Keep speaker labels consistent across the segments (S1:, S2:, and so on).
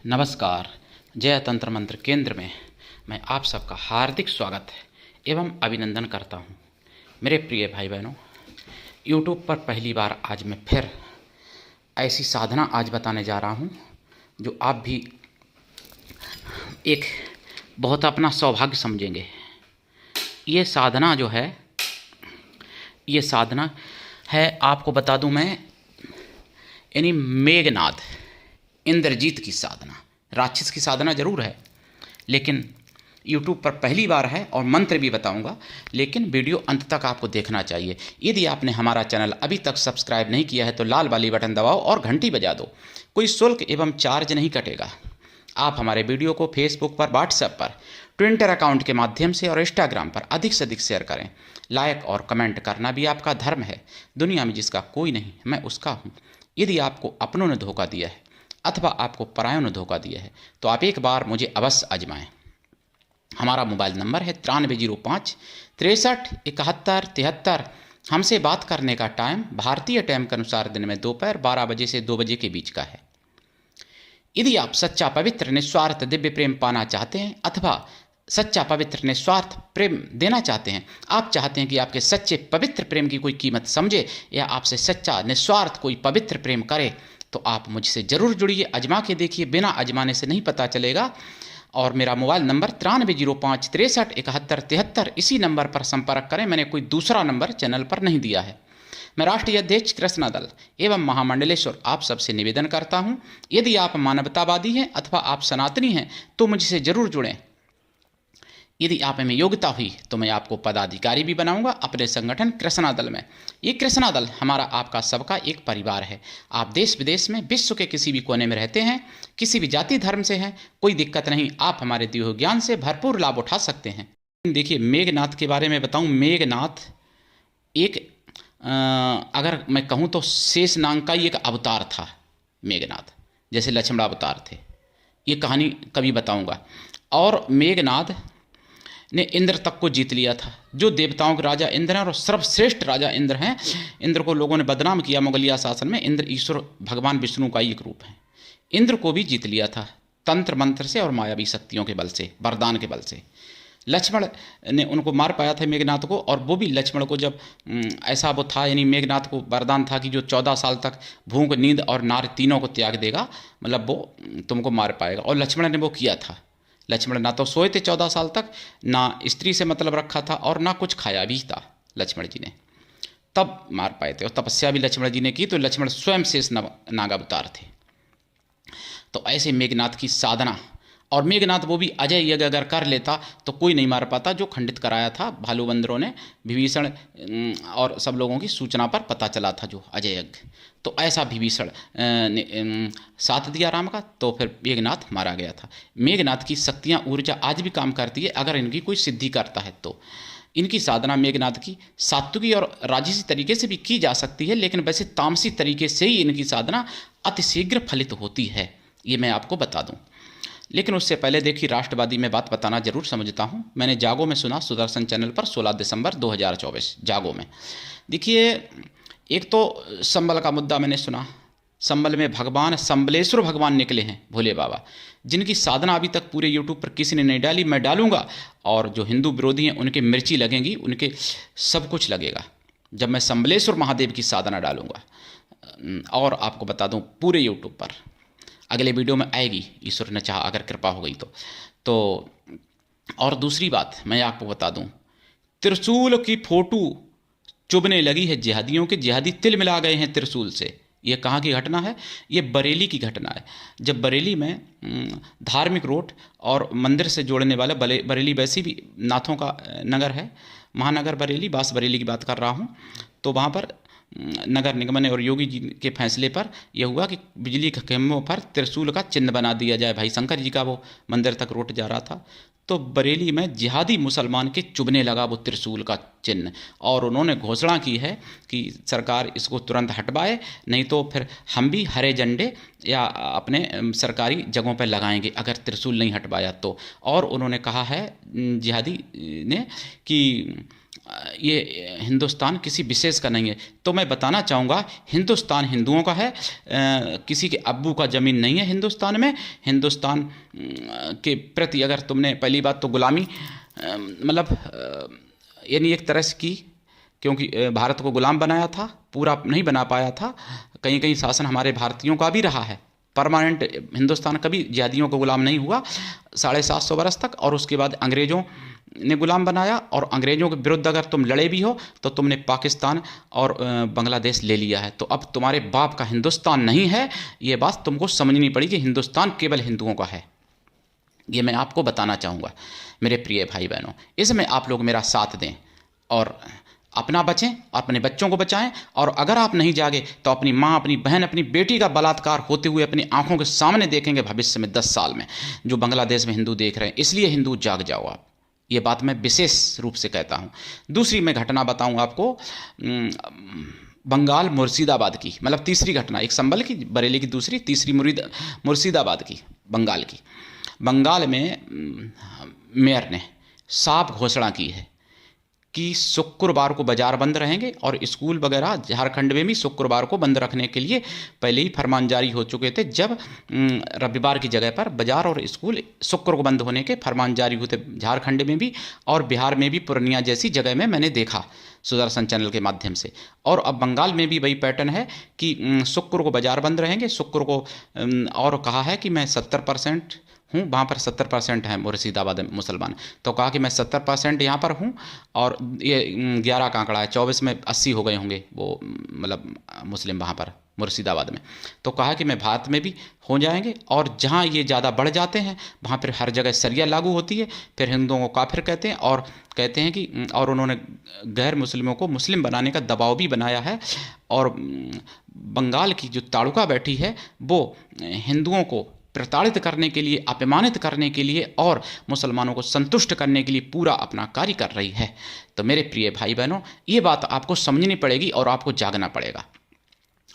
S1: नमस्कार। जय तंत्र मंत्र केंद्र में मैं आप सबका हार्दिक स्वागत एवं अभिनंदन करता हूं। मेरे प्रिय भाई बहनों, यूट्यूब पर पहली बार आज मैं फिर ऐसी साधना आज बताने जा रहा हूं जो आप भी एक बहुत अपना सौभाग्य समझेंगे। ये साधना जो है, ये साधना है, आपको बता दूं मैं, यानी मेघनाद इंद्रजीत की साधना। राक्षस की साधना जरूर है, लेकिन यूट्यूब पर पहली बार है और मंत्र भी बताऊंगा, लेकिन वीडियो अंत तक आपको देखना चाहिए। यदि आपने हमारा चैनल अभी तक सब्सक्राइब नहीं किया है तो लाल वाली बटन दबाओ और घंटी बजा दो। कोई शुल्क एवं चार्ज नहीं कटेगा। आप हमारे वीडियो को फेसबुक पर, व्हाट्सएप पर, ट्विटर अकाउंट के माध्यम से और इंस्टाग्राम पर अधिक से अधिक शेयर करें। लाइक और कमेंट करना भी आपका धर्म है। दुनिया में जिसका कोई नहीं, मैं उसका हूँ। यदि आपको अपनों ने धोखा दिया है अथवा आपको परायों ने धोखा दिया है तो आप एक बार मुझे अवश्य आजमाएं। हमारा मोबाइल नंबर है 9305 63 71 73। हमसे बात करने का टाइम भारतीय टाइम के अनुसार दिन में दोपहर 12 बजे से 2 बजे के बीच का है। यदि आप सच्चा पवित्र निस्वार्थ दिव्य प्रेम पाना चाहते हैं अथवा सच्चा पवित्र निस्वार्थ प्रेम देना चाहते हैं, आप चाहते हैं कि आपके सच्चे पवित्र प्रेम की कोई कीमत समझे या आपसे सच्चा निस्वार्थ कोई पवित्र प्रेम करे, तो आप मुझसे ज़रूर जुड़िए। आजमा के देखिए, बिना आजमाने से नहीं पता चलेगा। और मेरा मोबाइल नंबर 9305 63 71 73, इसी नंबर पर संपर्क करें। मैंने कोई दूसरा नंबर चैनल पर नहीं दिया है। मैं राष्ट्रीय अध्यक्ष कृष्णा दल एवं महामंडलेश्वर आप सबसे निवेदन करता हूं, यदि आप मानवतावादी हैं अथवा आप सनातनी हैं तो मुझसे ज़रूर जुड़ें। यदि आप में योग्यता हुई तो मैं आपको पदाधिकारी भी बनाऊंगा अपने संगठन कृष्णा दल में। ये कृष्णा दल हमारा आपका सबका एक परिवार है। आप देश विदेश में, विश्व के किसी भी कोने में रहते हैं, किसी भी जाति धर्म से हैं, कोई दिक्कत नहीं। आप हमारे दिए हुए ज्ञान से भरपूर लाभ उठा सकते हैं। देखिए, मेघनाथ के बारे में बताऊं। मेघनाथ एक अगर मैं कहूं तो शेष नाग का ही एक अवतार था। मेघनाथ जैसे लक्ष्मण अवतार थे। ये कहानी कभी बताऊंगा। और मेघनाथ ने इंद्र तक को जीत लिया था। जो देवताओं के राजा इंद्र हैं और सर्वश्रेष्ठ राजा इंद्र हैं। इंद्र को लोगों ने बदनाम किया मुगलिया शासन में। इंद्र ईश्वर भगवान विष्णु का एक रूप है। इंद्र को भी जीत लिया था तंत्र मंत्र से और मायावी शक्तियों के बल से, वरदान के बल से। लक्ष्मण ने उनको मार पाया था मेघनाथ को, और वो भी लक्ष्मण को जब ऐसा वो था, यानी मेघनाथ को वरदान था कि जो 14 साल तक भूख, नींद और नार तीनों को त्याग देगा, मतलब वो तुमको मार पाएगा। और लक्ष्मण ने वो किया था। लक्ष्मण ना तो सोए थे 14 साल तक, ना स्त्री से मतलब रखा था और ना कुछ खाया भी था लक्ष्मण जी ने, तब मार पाए थे। और तपस्या भी लक्ष्मण जी ने की, तो लक्ष्मण स्वयं शेष नाग अवतार थे। तो ऐसे मेघनाथ की साधना, और मेघनाथ वो भी अजय यज्ञ अगर कर लेता तो कोई नहीं मार पाता, जो खंडित कराया था भालू बंदरों ने, विभीषण और सब लोगों की सूचना पर पता चला था जो अजय यज्ञ। तो ऐसा विभीषण ने साथ दिया राम का, तो फिर मेघनाथ मारा गया था। मेघनाथ की शक्तियाँ, ऊर्जा आज भी काम करती है अगर इनकी कोई सिद्धि करता है तो। इनकी साधना मेघनाथ की सात्विकी और राजसी तरीके से भी की जा सकती है, लेकिन वैसे तामसी तरीके से ही इनकी साधना अतिशीघ्र फलित होती है, ये मैं आपको बता दूं। लेकिन उससे पहले देखिए, राष्ट्रवादी में बात बताना जरूर समझता हूँ। मैंने जागो में सुना, सुदर्शन चैनल पर 16 दिसंबर 2024 जागो में। देखिए, एक तो संबल का मुद्दा मैंने सुना। संबल में भगवान संबलेश्वर भगवान निकले हैं, भोले बाबा, जिनकी साधना अभी तक पूरे यूट्यूब पर किसी ने नहीं डाली। मैं डालूंगा, और जो हिंदू विरोधी हैं उनके मिर्ची लगेंगी, उनके सब कुछ लगेगा जब मैं संबलेश्वर महादेव की साधना डालूंगा। और आपको बता दूं, पूरे यूट्यूब पर अगले वीडियो में आएगी, ईश्वर ने चाहा, अगर कृपा हो गई तो। और दूसरी बात मैं आपको बता दूं, त्रिशूल की फोटो चुभने लगी है जिहादियों के। जिहादी तिल मिला गए हैं त्रिशूल से। ये कहाँ की घटना है? ये बरेली की घटना है। जब बरेली में धार्मिक रोड और मंदिर से जोड़ने वाला, बरेली वैसी भी नाथों का नगर है, महानगर बरेली, बास बरेली की बात कर रहा हूँ। तो वहाँ पर नगर निगम ने और योगी जी के फैसले पर यह हुआ कि बिजली के खंभों पर त्रिशूल का चिन्ह बना दिया जाए। भाई शंकर जी का वो मंदिर तक रोड जा रहा था, तो बरेली में जिहादी मुसलमान के चुभने लगा वो त्रिशूल का चिन्ह, और उन्होंने घोषणा की है कि सरकार इसको तुरंत हटवाए, नहीं तो फिर हम भी हरे झंडे या अपने सरकारी जगहों पर लगाएंगे अगर त्रिशूल नहीं हटवाया तो। और उन्होंने कहा है जिहादी ने कि ये हिंदुस्तान किसी विशेष का नहीं है। तो मैं बताना चाहूँगा हिंदुस्तान हिंदुओं का है, किसी के अब्बू का ज़मीन नहीं है हिंदुस्तान में। हिंदुस्तान के प्रति अगर तुमने पहली बात तो गुलामी मतलब यानी एक तरह से की, क्योंकि भारत को गुलाम बनाया था, पूरा नहीं बना पाया था। कहीं कहीं शासन हमारे भारतीयों का भी रहा है, परमानेंट हिंदुस्तान कभी जिहादियों को गुलाम नहीं हुआ 750 वर्ष तक। और उसके बाद अंग्रेज़ों ने गुलाम बनाया, और अंग्रेज़ों के विरुद्ध अगर तुम लड़े भी हो तो तुमने पाकिस्तान और बांग्लादेश ले लिया है। तो अब तुम्हारे बाप का हिंदुस्तान नहीं है, ये बात तुमको समझनी पड़ेगी। हिंदुस्तान केवल हिंदुओं का है, ये मैं आपको बताना चाहूँगा मेरे प्रिय भाई बहनों। इसमें आप लोग मेरा साथ दें और अपना बचें, अपने बच्चों को बचाएं। और अगर आप नहीं जागे तो अपनी माँ, अपनी बहन, अपनी बेटी का बलात्कार होते हुए अपनी आंखों के सामने देखेंगे भविष्य में 10 साल में, जो बांग्लादेश में हिंदू देख रहे हैं। इसलिए हिंदू जाग जाओ आप, ये बात मैं विशेष रूप से कहता हूँ। दूसरी मैं घटना बताऊँ आपको, बंगाल मुर्शिदाबाद की, मतलब तीसरी घटना, एक संभल की, बरेली की दूसरी, तीसरी मुर्शिदाबाद की, बंगाल की। बंगाल में मेयर ने साफ घोषणा की है कि शुक्रवार को बाज़ार बंद रहेंगे, और स्कूल वगैरह झारखंड में भी शुक्रवार को बंद रखने के लिए पहले ही फरमान जारी हो चुके थे। जब रविवार की जगह पर बाज़ार और स्कूल शुक्र को बंद होने के फरमान जारी हुए थे, झारखंड में भी और बिहार में भी, पूर्णिया जैसी जगह में मैंने देखा सुदर्शन चैनल के माध्यम से। और अब बंगाल में भी वही पैटर्न है कि शुक्र को बाज़ार बंद रहेंगे, शुक्र को। और कहा है कि मैं 70% हूँ, वहाँ पर 70% हैं मुर्शिदाबाद में मुसलमान। तो कहा कि मैं 70% यहाँ पर हूँ, और ये 11 का आंकड़ा है, 24 में 80 हो गए होंगे वो मतलब मुस्लिम वहाँ पर मुर्शिदाबाद में। तो कहा कि मैं भारत में भी हो जाएंगे, और जहाँ ये ज़्यादा बढ़ जाते हैं वहाँ पर हर जगह शरिया लागू होती है, फिर हिंदुओं को काफिर कहते हैं, और कहते हैं कि, और उन्होंने गैर मुस्लिमों को मुस्लिम बनाने का दबाव भी बनाया है। और बंगाल की जो ताड़ुका बैठी है वो हिंदुओं को प्रताड़ित करने के लिए, अपमानित करने के लिए और मुसलमानों को संतुष्ट करने के लिए पूरा अपना कार्य कर रही है। तो मेरे प्रिय भाई बहनों, ये बात आपको समझनी पड़ेगी और आपको जागना पड़ेगा।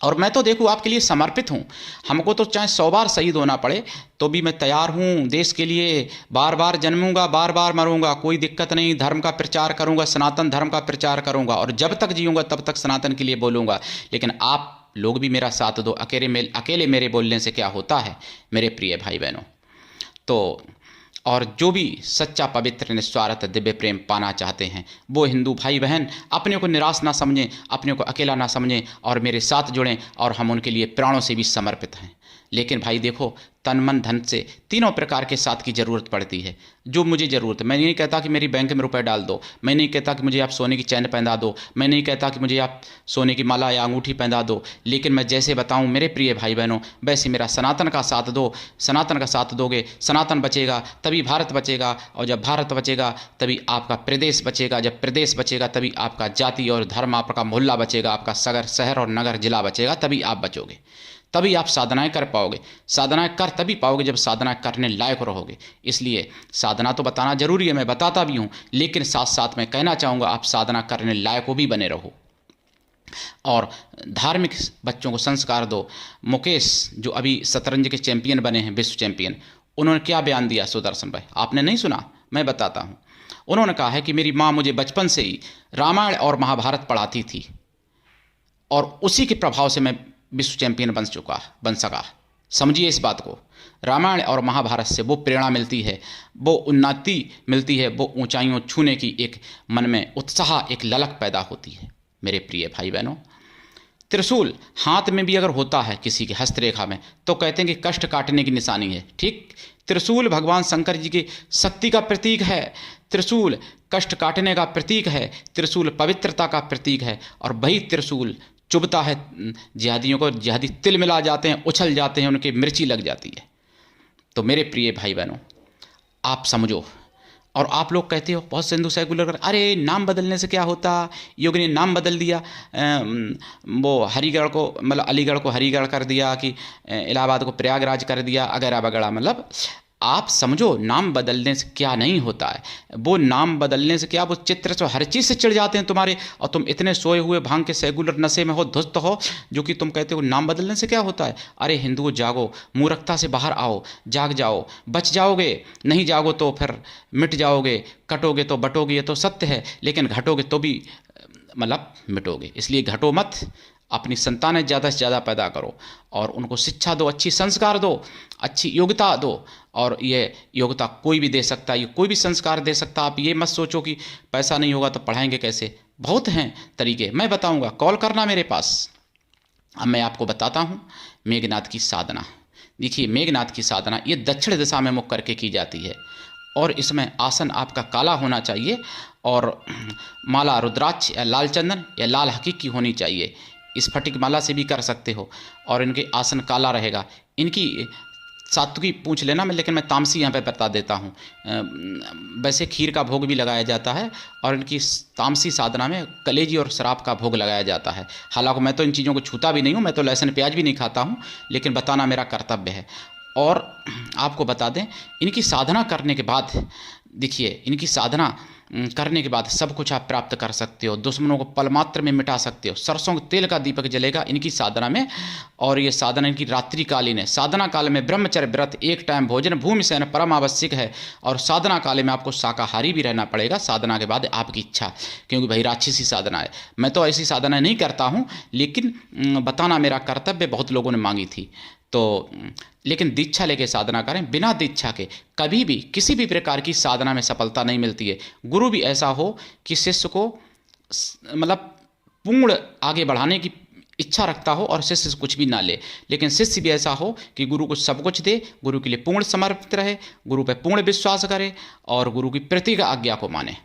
S1: और मैं तो देखो आपके लिए समर्पित हूँ, हमको तो चाहे 100 बार शहीद होना पड़े तो भी मैं तैयार हूँ देश के लिए। बार बार जन्मूंगा, बार बार मरूंगा, कोई दिक्कत नहीं। धर्म का प्रचार करूंगा, सनातन धर्म का प्रचार करूंगा, और जब तक जीऊंगा तब तक सनातन के लिए बोलूंगा। लेकिन आप लोग भी मेरा साथ दो, अकेले मेरे बोलने से क्या होता है मेरे प्रिय भाई बहनों। तो और जो भी सच्चा, पवित्र, निस्वार्थ दिव्य प्रेम पाना चाहते हैं वो हिंदू भाई बहन अपने को निराश ना समझें, अपने को अकेला ना समझें, और मेरे साथ जुड़ें, और हम उनके लिए प्राणों से भी समर्पित हैं। लेकिन भाई देखो, तन मन धन से तीनों प्रकार के साथ की ज़रूरत पड़ती है। जो मुझे ज़रूरत है, मैं नहीं कहता कि मेरी बैंक में रुपए डाल दो, मैं नहीं कहता कि मुझे आप सोने की चैन पहना दो, मैं नहीं कहता कि मुझे आप सोने की माला या अंगूठी पहना दो, लेकिन मैं जैसे बताऊं मेरे प्रिय भाई बहनों, वैसे मेरा सनातन का साथ दो। सनातन का साथ दोगे, सनातन बचेगा तभी भारत बचेगा, और जब भारत बचेगा तभी आपका प्रदेश बचेगा, जब प्रदेश बचेगा तभी आपका जाति और धर्म, आपका मोहल्ला बचेगा, आपका शहर और नगर जिला बचेगा, तभी आप बचोगे, तभी आप साधनाएं कर पाओगे। साधनाएं कर तभी पाओगे जब साधना करने लायक रहोगे। इसलिए साधना तो बताना जरूरी है, मैं बताता भी हूँ, लेकिन साथ साथ मैं कहना चाहूँगा आप साधना करने लायक भी बने रहो, और धार्मिक बच्चों को संस्कार दो। मुकेश जो अभी शतरंज के चैंपियन बने हैं, विश्व चैंपियन, उन्होंने क्या बयान दिया सुदर्शन भाई, आपने नहीं सुना? मैं बताता हूँ। उन्होंने कहा है कि मेरी माँ मुझे बचपन से ही रामायण और महाभारत पढ़ाती थी, और उसी के प्रभाव से मैं विश्व चैंपियन बन सका। समझिए इस बात को, रामायण और महाभारत से वो प्रेरणा मिलती है, वो उन्नति मिलती है, वो ऊंचाइयों छूने की एक मन में उत्साह, एक ललक पैदा होती है। मेरे प्रिय भाई बहनों, त्रिशूल हाथ में भी अगर होता है किसी के हस्तरेखा में तो कहते हैं कि कष्ट काटने की निशानी है। ठीक, त्रिशूल भगवान शंकर जी की शक्ति का प्रतीक है, त्रिशूल कष्ट काटने का प्रतीक है, त्रिशूल पवित्रता का प्रतीक है, और वही त्रिशूल चुभता है जिहादियों को, जिहादी तिल मिला जाते हैं, उछल जाते हैं, उनकी मिर्ची लग जाती है। तो मेरे प्रिय भाई बहनों, आप समझो। और आप लोग कहते हो बहुत से हिंदू सेकुलर कर, अरे नाम बदलने से क्या होता, योगी ने नाम बदल दिया, वो हरिगढ़ को मतलब अलीगढ़ को हरिगढ़ कर दिया, कि इलाहाबाद को प्रयागराज कर दिया, अगैरह वगैरह। मतलब आप समझो नाम बदलने से क्या नहीं होता है। वो नाम बदलने से क्या, वो चित्र से हर चीज़ से चिढ़ जाते हैं तुम्हारे, और तुम इतने सोए हुए भांग के सेगुलर नशे में हो, ध्वस्त हो, जो कि तुम कहते हो नाम बदलने से क्या होता है। अरे हिंदुओं जागो, मूर्खता से बाहर आओ, जाग जाओ, बच जाओगे। नहीं जागो तो फिर मिट जाओगे, कटोगे तो बटोगे, ये तो सत्य है, लेकिन घटोगे तो भी मतलब मिटोगे। इसलिए घटो मत, अपनी संतानें ज़्यादा से ज़्यादा पैदा करो और उनको शिक्षा दो, अच्छी संस्कार दो, अच्छी योग्यता दो। और ये योग्यता कोई भी दे सकता है, ये कोई भी संस्कार दे सकता है। आप ये मत सोचो कि पैसा नहीं होगा तो पढ़ाएंगे कैसे, बहुत हैं तरीके, मैं बताऊंगा, कॉल करना मेरे पास। अब मैं आपको बताता हूँ मेघनाद की साधना। देखिए मेघनाद की साधना ये दक्षिण दिशा में मुख करके की जाती है, और इसमें आसन आपका काला होना चाहिए, और माला रुद्राक्ष या लाल चंदन या लाल हकीक की होनी चाहिए। स्फटिक माला से भी कर सकते हो, और इनके आसन काला रहेगा। इनकी सात्विकी पूछ लेना मैं, लेकिन मैं तामसी यहाँ पे बता देता हूँ। वैसे खीर का भोग भी लगाया जाता है, और इनकी तामसी साधना में कलेजी और शराब का भोग लगाया जाता है। हालांकि मैं तो इन चीज़ों को छूता भी नहीं हूँ, मैं तो लहसुन प्याज भी नहीं खाता हूँ, लेकिन बताना मेरा कर्तव्य है। और आपको बता दें, इनकी साधना करने के बाद, देखिए इनकी साधना करने के बाद सब कुछ आप प्राप्त कर सकते हो, दुश्मनों को पल मात्र में मिटा सकते हो। सरसों के तेल का दीपक जलेगा इनकी साधना में, और ये साधना इनकी रात्रिकालीन है। साधना काल में ब्रह्मचर्य व्रत, एक टाइम भोजन, भूमि शयन परम आवश्यक है। और साधना काल में आपको शाकाहारी भी रहना पड़ेगा, साधना के बाद आपकी इच्छा, क्योंकि भाई राक्षसी साधना है। मैं तो ऐसी साधना नहीं करता हूँ, लेकिन बताना मेरा कर्तव्य, बहुत लोगों ने मांगी थी तो। लेकिन दीक्षा लेके साधना करें, बिना दीक्षा के कभी भी किसी भी प्रकार की साधना में सफलता नहीं मिलती है। गुरु भी ऐसा हो कि शिष्य को मतलब पूर्ण आगे बढ़ाने की इच्छा रखता हो और शिष्य से कुछ भी ना ले, लेकिन शिष्य भी ऐसा हो कि गुरु को सब कुछ दे, गुरु के लिए पूर्ण समर्पित रहे, गुरु पर पूर्ण विश्वास करे और गुरु की प्रति आज्ञा को माने।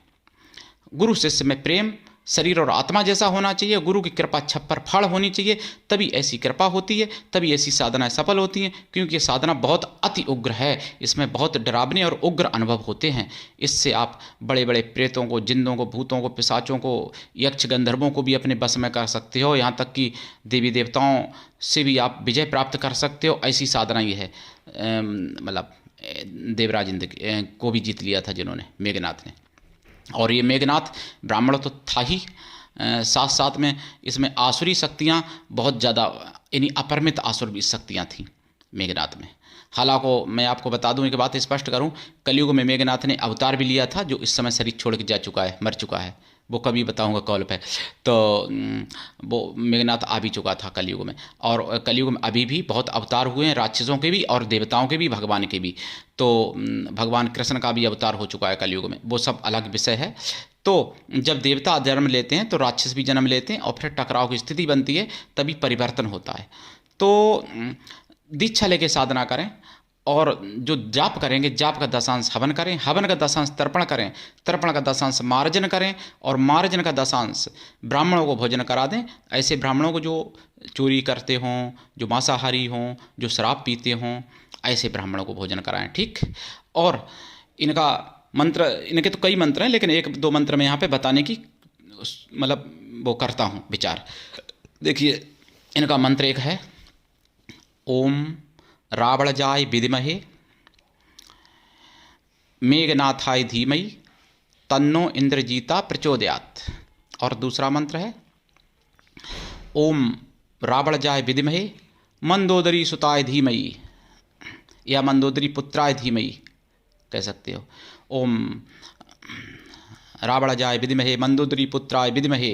S1: गुरु शिष्य में प्रेम शरीर और आत्मा जैसा होना चाहिए, गुरु की कृपा छप्पर फाड़ होनी चाहिए, तभी ऐसी कृपा होती है, तभी ऐसी साधनाएं सफल होती हैं। क्योंकि ये साधना बहुत अति उग्र है, इसमें बहुत डरावने और उग्र अनुभव होते हैं। इससे आप बड़े बड़े प्रेतों को, जिंदों को, भूतों को, पिशाचों को, यक्ष गंधर्वों को भी अपने बस में कर सकते हो, यहाँ तक कि देवी देवताओं से भी आप विजय प्राप्त कर सकते हो। ऐसी साधना ये है। मतलब देवराज इंद्र को भी जीत लिया था जिन्होंने, मेघनाथ ने। और ये मेघनाथ ब्राह्मण तो था ही, साथ साथ में इसमें आसुरी शक्तियाँ बहुत ज़्यादा, यानी अपरिमित आसुरी शक्तियाँ थीं मेघनाथ में। हालांकि मैं आपको बता दूं, एक बात स्पष्ट करूं, कलयुग में मेघनाथ ने अवतार भी लिया था, जो इस समय शरीर छोड़ के जा चुका है, मर चुका है, वो कभी बताऊंगा कॉल पे। तो वो मेघनाथ आ भी चुका था कलयुग में, और कलयुग में अभी भी बहुत अवतार हुए हैं, राक्षसों के भी और देवताओं के भी, भगवान के भी। तो भगवान कृष्ण का भी अवतार हो चुका है कलयुग में, वो सब अलग विषय है। तो जब देवता जन्म लेते हैं तो राक्षस भी जन्म लेते हैं, और फिर टकराव की स्थिति बनती है, तभी परिवर्तन होता है। तो दीक्षा लेके साधना करें, और जो जाप करेंगे, जाप का दशांश हवन करें, हवन का दशांश तर्पण करें, तर्पण का दशांश मार्जन करें, और मार्जन का दशांश ब्राह्मणों को भोजन करा दें। ऐसे ब्राह्मणों को जो चोरी करते हों, जो मांसाहारी हों, जो शराब पीते हों, ऐसे ब्राह्मणों को भोजन कराएं, ठीक। और इनका मंत्र, इनके तो कई मंत्र हैं, लेकिन एक दो मंत्र में यहाँ पे बताने की मतलब वो करता हूँ विचार। देखिए इनका मंत्र एक है, ओम रावणजाय विद्महे मेघनाथाय धीमहि तन्नो इंद्रजीता प्रचोदयात्। और दूसरा मंत्र है, ओम रावणजाय विद्महे मंदोदरी सुताय धीमहि, या मंदोदरी पुत्राय धीमहि कह सकते हो। ओम रावणजाय विद्महे मंदोदरी पुत्राय विद्महे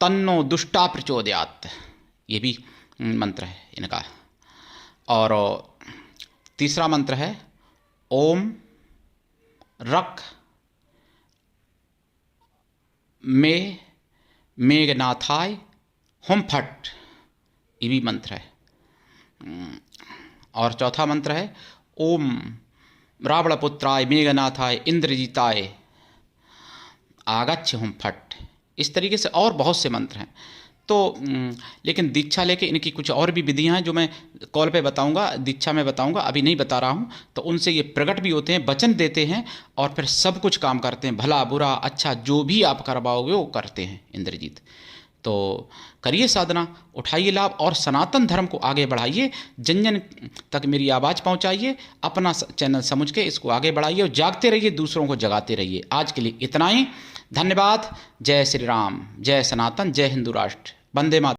S1: तन्नो दुष्टा प्रचोदयात्, ये भी मंत्र है इनका। और तीसरा मंत्र है, ओम रक में मेघनाथाय हुम फट, ये भी मंत्र है। और चौथा मंत्र है, ओम रावणपुत्राय मेघनाथाय इंद्रजीताय आगच्छ हुम फट। इस तरीके से और बहुत से मंत्र हैं। तो लेकिन दीक्षा लेके इनकी कुछ और भी विधियां हैं, जो मैं कॉल पे बताऊंगा, दीक्षा में बताऊंगा, अभी नहीं बता रहा हूं। तो उनसे ये प्रकट भी होते हैं, वचन देते हैं, और फिर सब कुछ काम करते हैं, भला बुरा अच्छा जो भी आप करवाओगे वो करते हैं इंद्रजीत। तो करिए साधना, उठाइए लाभ और सनातन धर्म को आगे बढ़ाइए, जन जन तक मेरी आवाज़ पहुंचाइए, अपना चैनल समझ के इसको आगे बढ़ाइए और जागते रहिए, दूसरों को जगाते रहिए। आज के लिए इतना ही, धन्यवाद। जय श्री राम, जय सनातन, जय हिंदू राष्ट्र, वंदे मातरम।